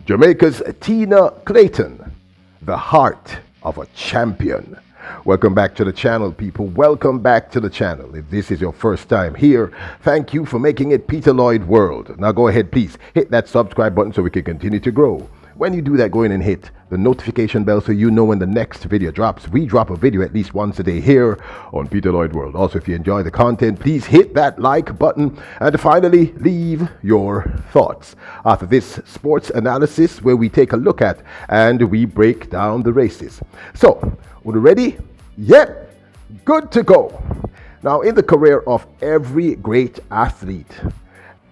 Jamaica's Tina Clayton, the heart of a champion. Welcome back to the channel, people. Welcome back to the channel. If this is your first time here, thank you for making it Peter Lloyd World. Now go ahead, please, hit that subscribe button so we can continue to grow. When you do that, go in and hit the notification bell so you know when the next video drops. We drop a video at least once a day here on Peter Lloyd World. Also, if you enjoy the content, please hit that like button and finally leave your thoughts. After this sports analysis where we take a look at and we break down the races. So, we're ready? Yep, good to go. Now, in the career of every great athlete,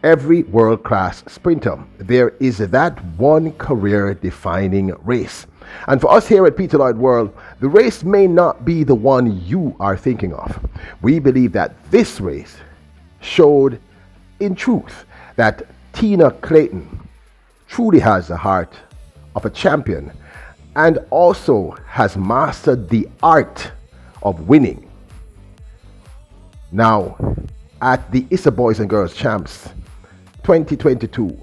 every world-class sprinter, there is that one career-defining race. And for us here at Peter Lloyd World, the race may not be the one you are thinking of. We believe that this race showed, in truth, that Tina Clayton truly has the heart of a champion and also has mastered the art of winning. Now, at the ISA Boys and Girls Champs 2022,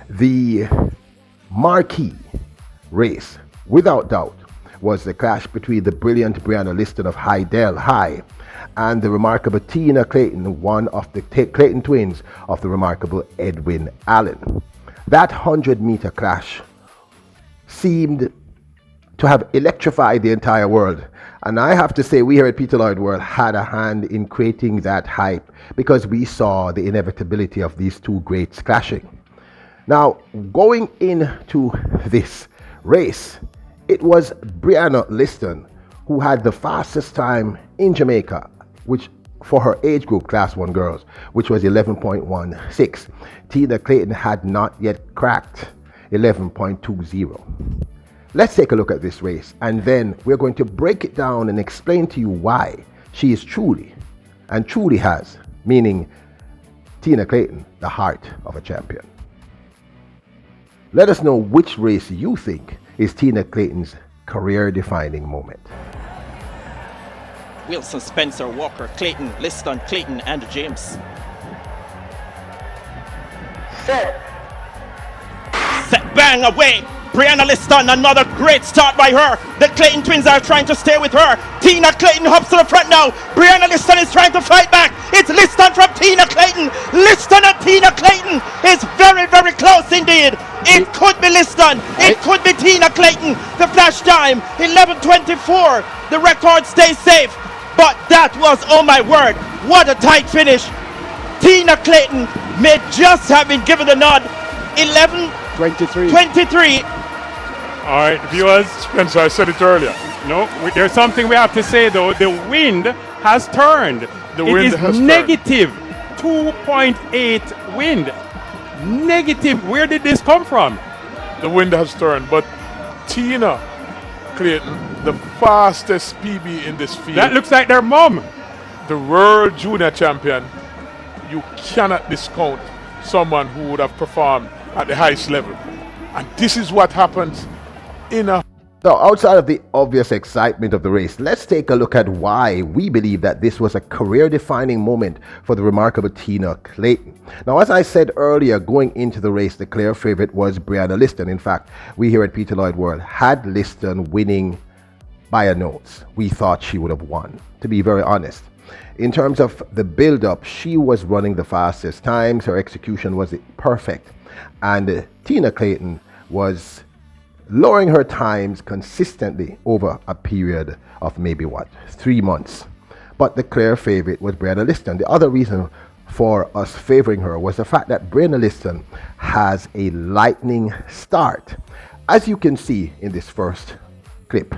the marquee race, without doubt, was the clash between the brilliant Brianna Liston of Hydel High and the remarkable Tina Clayton, one of the Clayton twins of the remarkable Edwin Allen. That 100-meter clash seemed to have electrified the entire world. And I have to say, we here at Peter Lloyd World had a hand in creating that hype because we saw the inevitability of these two greats clashing. Now, going into this race, it was Brianna Liston who had the fastest time in Jamaica, which for her age group, Class 1 girls, which was 11.16. Tina Clayton had not yet cracked 11.20. Let's take a look at this race, and then we're going to break it down and explain to you why she is truly, and truly has, meaning Tina Clayton, the heart of a champion. Let us know which race you think is Tina Clayton's career-defining moment. Wilson, Spencer, Walker, Clayton, Liston, Clayton, and James. Set, bang, away! Brianna Liston, another great start by her. The Clayton twins are trying to stay with her. Tina Clayton hops to the front now. Brianna Liston is trying to fight back. It's Liston from Tina Clayton. Liston and Tina Clayton is very, very close indeed. It could be Liston. It could be Tina Clayton. The flash time, 11:24. The record stays safe. But that was, oh my word, what a tight finish. Tina Clayton may just have been given the nod. 11:23. All right, viewers, Spencer, I said it earlier. No, there's something we have to say though. The wind has turned. The wind has turned. Negative 2.8 wind. Negative. Where did this come from? The wind has turned, but Tina Clayton, the fastest PB in this field. That looks like their mom. The world junior champion. You cannot discount someone who would have performed at the highest level. And this is what happens in a... So outside of the obvious excitement of the race, let's take a look at why we believe that this was a career-defining moment for the remarkable Tina Clayton. Now, as I said earlier, going into the race, the clear favorite was Brianna Liston. In fact, we here at Peter Lloyd World had Liston winning by a nose. We thought she would have won, to be very honest. In terms of the build-up, she was running the fastest times. Her execution was perfect. And Tina Clayton was lowering her times consistently over a period of maybe 3 months. But the clear favorite was Brianna Liston. The other reason for us favoring her was the fact that Brianna Liston has a lightning start, as you can see in this first clip.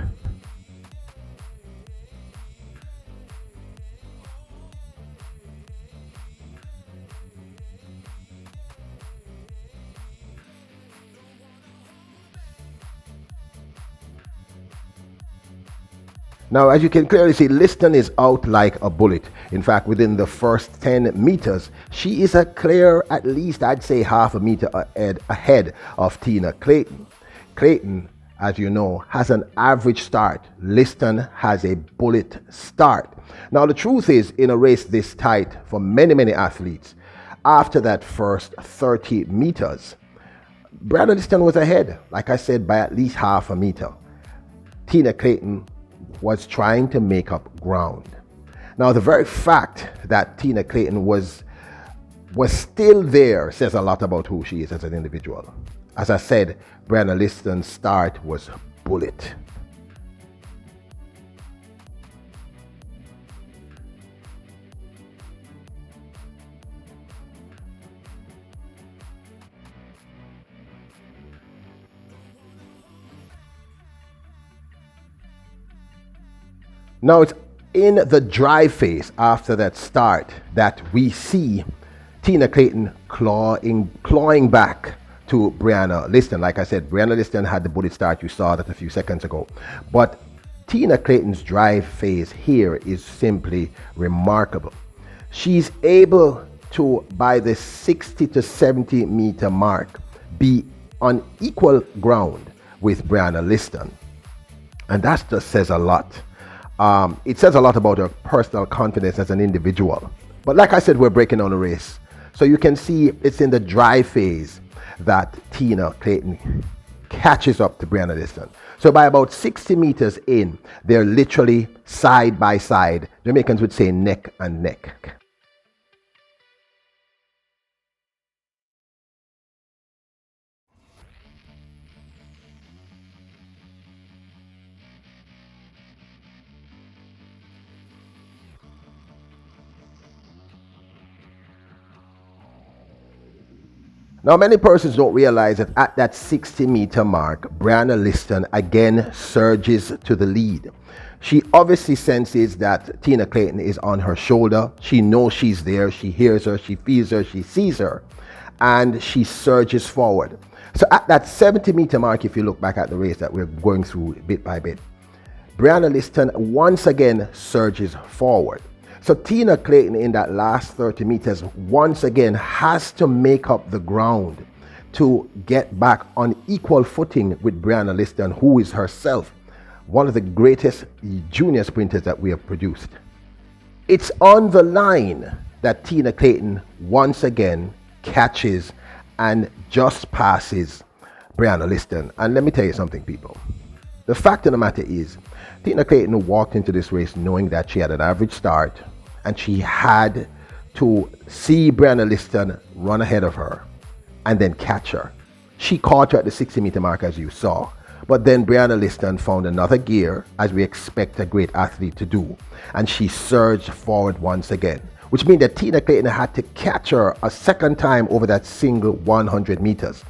Now, as you can clearly see, Liston is out like a bullet. In fact, within the first 10 meters, she is a clear, at least I'd say half a meter ahead of Tina Clayton. Clayton, as you know, has an average start. Liston has a bullet start. Now, the truth is, in a race this tight for many, many athletes, after that first 30 meters, Brianna Liston was ahead, like I said, by at least half a meter. Tina Clayton was trying to make up ground. Now, the very fact that Tina Clayton was still there says a lot about who she is as an individual. As I said, Brianna Liston's start was bullet. Now it's in the dry phase after that start that we see Tina Clayton clawing back to Brianna Liston. Like I said, Brianna Liston had the bullet start. You saw that a few seconds ago. But Tina Clayton's dry phase here is simply remarkable. She's able to, by the 60 to 70 meter mark, be on equal ground with Brianna Liston. And that just says a lot. It says a lot about her personal confidence as an individual. But like I said, we're breaking down the race. So you can see it's in the dry phase that Tina Clayton catches up to Brianna Liston. So by about 60 meters in, they're literally side by side. Jamaicans would say neck and neck. Now, many persons don't realize that at that 60 meter mark, Brianna Liston again surges to the lead. She obviously senses that Tina Clayton is on her shoulder. She knows she's there. She hears her. She feels her. She sees her. And she surges forward. So at that 70 meter mark, if you look back at the race that we're going through bit by bit, Brianna Liston once again surges forward. So Tina Clayton in that last 30 meters once again has to make up the ground to get back on equal footing with Brianna Liston, who is herself one of the greatest junior sprinters that we have produced. It's on the line that Tina Clayton once again catches and just passes Brianna Liston. And let me tell you something, people. The fact of the matter is, Tina Clayton walked into this race knowing that she had an average start, and she had to see Brianna Liston run ahead of her and then catch her. She caught her at the 60 meter mark, as you saw. But then Brianna Liston found another gear, as we expect a great athlete to do. And she surged forward once again, which means that Tina Clayton had to catch her a second time over that single 100 meters.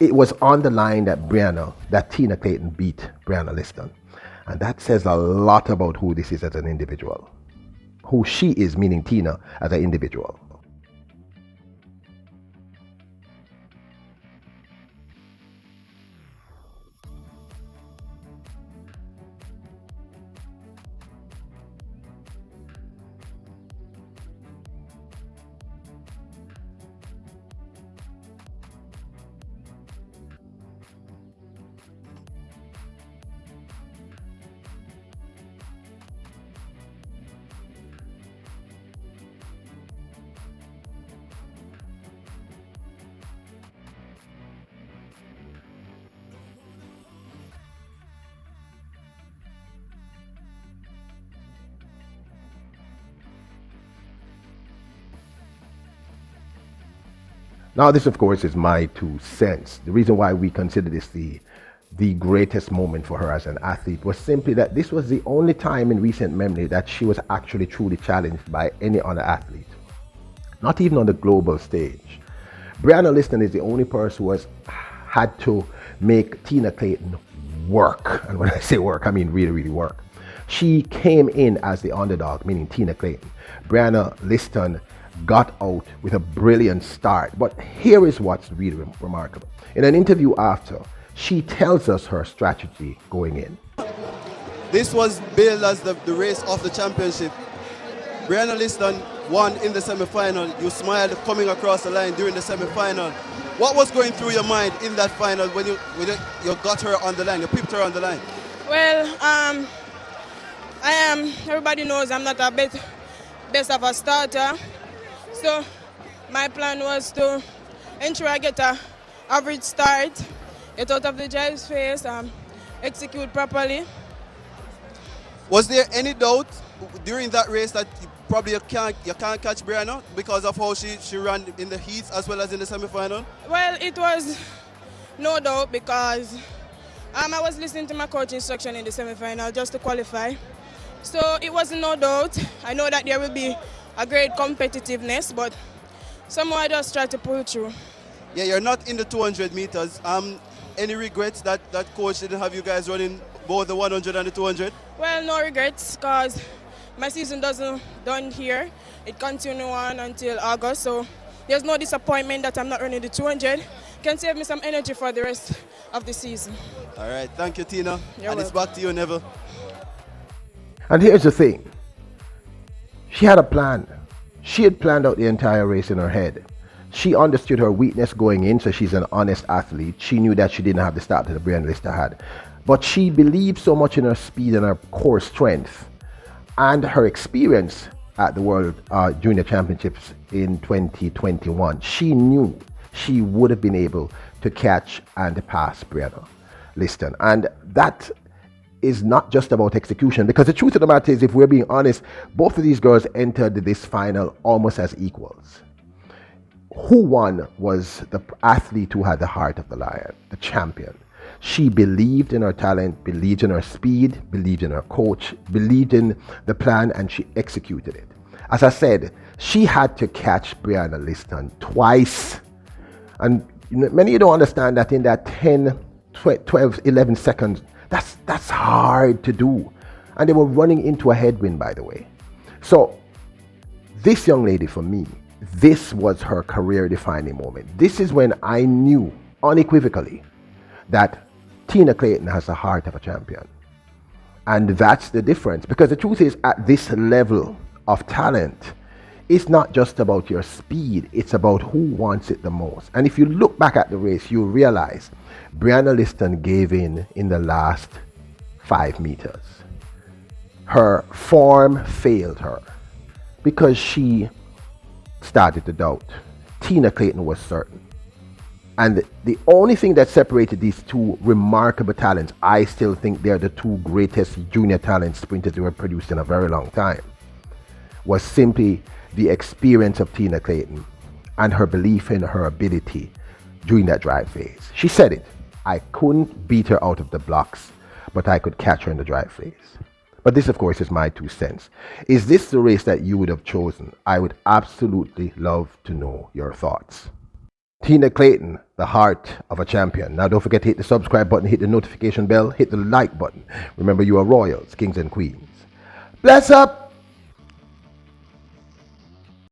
It was on the line that Tina Clayton beat Brianna Liston. And that says a lot about who this is as an individual. Who she is, meaning Tina, as an individual. Now, this, of course, is my 2 cents. The reason why we consider this the greatest moment for her as an athlete was simply that this was the only time in recent memory that she was actually truly challenged by any other athlete, not even on the global stage. Brianna Liston is the only person who has had to make Tina Clayton work. And when I say work, I mean really, really work. She came in as the underdog, meaning Tina Clayton. Brianna Liston got out with a brilliant start. But here is what's really remarkable. In an interview after, she tells us her strategy going in. This was billed as the race of the championship. Brianna Liston won in the semi-final. You smiled coming across the line during the semi-final. What was going through your mind in that final when you got her on the line, you pipped her on the line? Well, everybody knows I'm not a best of a starter. So my plan was to ensure I get a average start, get out of the drive's face, execute properly. Was there any doubt during that race that you can't catch Brianna because of how she ran in the heats as well as in the semi-final? Well, it was no doubt because I was listening to my coach instruction in the semi-final just to qualify. So it was no doubt. I know that there will be a great competitiveness, but somehow I just try to pull through. Yeah, you're not in the 200 meters. Any regrets that coach didn't have you guys running both the 100 and the 200? Well, no regrets because my season doesn't done here. It continues on until August, so there's no disappointment that I'm not running the 200. Can save me some energy for the rest of the season. All right, thank you, Tina. You're and it's welcome. back to you, Neville. And here's the thing. She had a plan. She had planned out the entire race in her head. She understood her weakness going in, so she's an honest athlete. She knew that she didn't have the start that the Brianna Lister had. But she believed so much in her speed and her core strength and her experience at the World Junior Championships in 2021. She knew she would have been able to catch and pass Brianna Lister. And that is not just about execution, because the truth of the matter is, if we're being honest, both of these girls entered this final almost as equals. Who won was the athlete who had the heart of the lion, the champion. She believed in her talent, believed in her speed, believed in her coach, believed in the plan, and she executed it. As I said, she had to catch Brianna Lister twice. And many of you don't understand that in that 10, 12, 11 seconds, that's hard to do. And they were running into a headwind, by the way. So this young lady, for me, this was her career-defining moment. This is when I knew unequivocally that Tina Clayton has the heart of a champion. And that's the difference. Because the truth is, at this level of talent, it's not just about your speed, it's about who wants it the most. And if you look back at the race, you'll realize Brianna Lister gave in the last 5 meters. Her form failed her because she started to doubt. Tina Clayton was certain. And the only thing that separated these two remarkable talents, I still think they're the two greatest junior talent sprinters that were produced in a very long time, was simply the experience of Tina Clayton and her belief in her ability during that drive phase. She said it. I couldn't beat her out of the blocks, but I could catch her in the drive phase. But this, of course, is my 2 cents. Is this the race that you would have chosen? I would absolutely love to know your thoughts. Tina Clayton, the heart of a champion. Now, don't forget to hit the subscribe button, hit the notification bell, hit the like button. Remember, you are royals, kings and queens. Bless up!